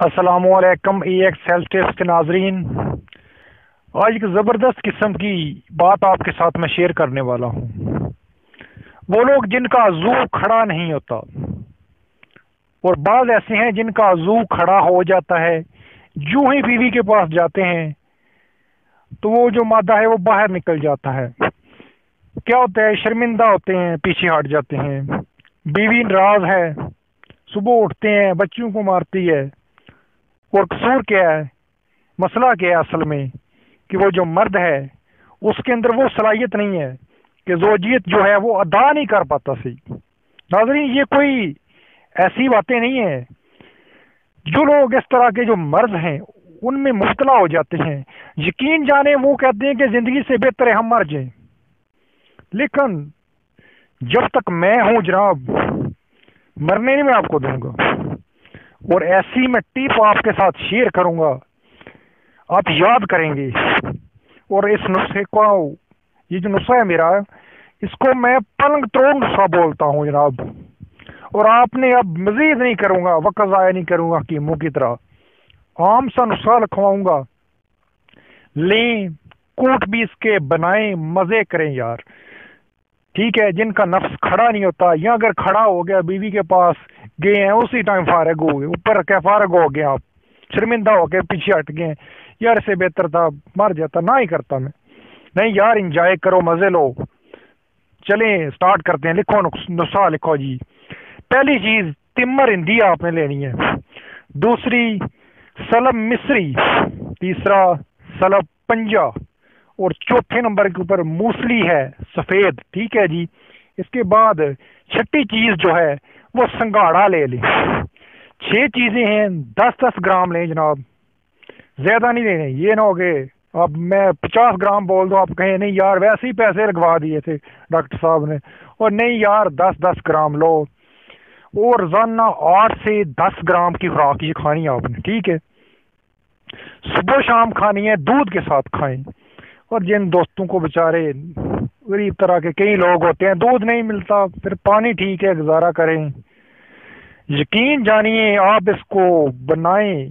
السلام علیکم x health test کے ناظرین، آج ایک زبردست قسم کی بات آپ کے ساتھ میں شیئر کرنے والا ہوں۔ وہ لوگ جن کا زو کھڑا نہیں ہوتا اور بعض ایسے ہیں جن کا زو کھڑا ہو جاتا ہے، جو ہی بیوی کے پاس جاتے ہیں تو وہ جو مادہ ہے وہ باہر نکل جاتا ہے۔ کیا ہوتا ہے؟ شرمندہ ہوتے ہیں، پیچھے ہٹ جاتے ہیں، بیوی ناراض ہے، صبح اٹھتے ہیں بچوں کو مارتی ہے۔ اور قصور کیا ہے؟ مسئلہ کیا ہے اصل میں کہ وہ جو مرد ہے اس کے اندر وہ صلاحیت نہیں ہے کہ زوجیت جو ہے وہ ادا نہیں کر پاتا صحیح۔ ناظرین، یہ کوئی ایسی باتیں نہیں ہیں۔ جو لوگ اس طرح کے جو مرض ہیں ان میں مبتلا ہو جاتے ہیں، یقین جانے وہ کہتے ہیں کہ زندگی سے بہتر ہے ہم مر جائیں، لیکن جب تک میں ہوں جناب، مرنے نہیں میں آپ کو دوں گا۔ اور ایسی میں ٹپ آپ کے ساتھ شیئر کروں گا، آپ یاد کریں گے۔ اور اس نسخے کو، یہ جو نسخہ ہے میرا، اس کو میں پلنگ توڑ نسخہ بولتا ہوں جناب۔ اور آپ نے اب مزید نہیں کروں گا، وقت ضائع نہیں کروں گا حکیموں کی طرح، عام سا نسخہ لکھواؤں گا۔ لیں، کوٹ بھی اس کے بنائیں، مزے کریں یار، ٹھیک ہے؟ جن کا نفس کھڑا نہیں ہوتا، یا اگر کھڑا ہو گیا بیوی کے پاس گئے ہیں اسی ٹائم فارغ ہو گئے، اوپر کیا فارغ ہو گئے، آپ شرمندہ ہو کے پیچھے ہٹ گئے، یار سے بہتر تھا مر جاتا۔ نہ ہی کرتا میں، نہیں یار، انجوائے کرو، مزے لو۔ چلیں سٹارٹ کرتے ہیں۔ لکھو نسخہ لکھو جی۔ پہلی چیز تمر ہندی آپ نے لینی ہے، دوسری سلب مصری، تیسرا سلب پنجا، اور چوتھے نمبر کے اوپر موسلی ہے سفید، ٹھیک ہے جی۔ اس کے بعد چھٹی چیز جو ہے وہ سنگاڑا لے لیں۔ 6 چیزیں ہیں، 10-10 گرام لیں جناب، زیادہ نہیں لینے۔ یہ نہ ہوگے اب میں 50 گرام بول دوں، آپ کہیں نہیں یار ویسے ہی پیسے لگوا دیے تھے ڈاکٹر صاحب نے، اور نہیں یار 10-10 گرام لو۔ اور روزانہ 8 سے 10 گرام کی خوراک یہ کھانی ہے آپ نے، ٹھیک ہے؟ صبح شام کھانی ہے، دودھ کے ساتھ کھائیں۔ اور جن دوستوں کو بچارے غریب طرح کے کئی لوگ ہوتے ہیں، دودھ نہیں ملتا، پھر پانی ٹھیک ہے گزارا کریں۔ یقین جانیے آپ اس کو بنائیں،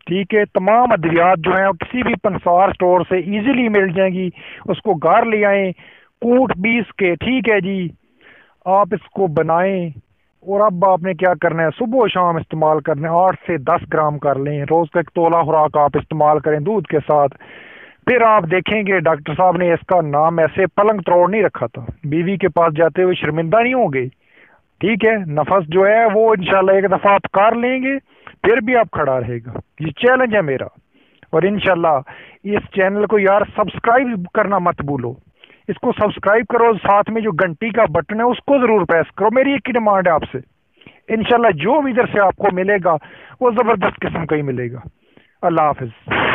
ٹھیک ہے؟ تمام ادویات جو ہیں کسی بھی پنسار سٹور سے ایزیلی مل جائیں گی، اس کو گھر لے آئیں، کوٹ 20 کے، ٹھیک ہے جی؟ آپ اس کو بنائیں، اور اب آپ نے کیا کرنا ہے؟ صبح و شام استعمال کرنا ہے، 8 سے 10 گرام کر لیں، روز کا 1 تولہ خوراک آپ استعمال کریں دودھ کے ساتھ۔ پھر آپ دیکھیں گے ڈاکٹر صاحب نے اس کا نام ایسے پلنگ تروڑ نہیں رکھا تھا، بیوی کے پاس جاتے ہوئے شرمندہ نہیں ہوں گے، ٹھیک ہے؟ نفس جو ہے وہ انشاءاللہ ایک دفعہ آپ کر لیں گے، پھر بھی آپ کھڑا رہے گا۔ یہ چیلنج ہے میرا، اور انشاءاللہ اس چینل کو یار سبسکرائب کرنا مت بھولو، اس کو سبسکرائب کرو، ساتھ میں جو گھنٹی کا بٹن ہے اس کو ضرور پریس کرو۔ میری ایک ہی ڈیمانڈ ہے آپ سے، انشاءاللہ جو بھی ادھر سے آپ کو ملے گا وہ زبردست قسم کا ہی ملے گا۔ اللہ حافظ۔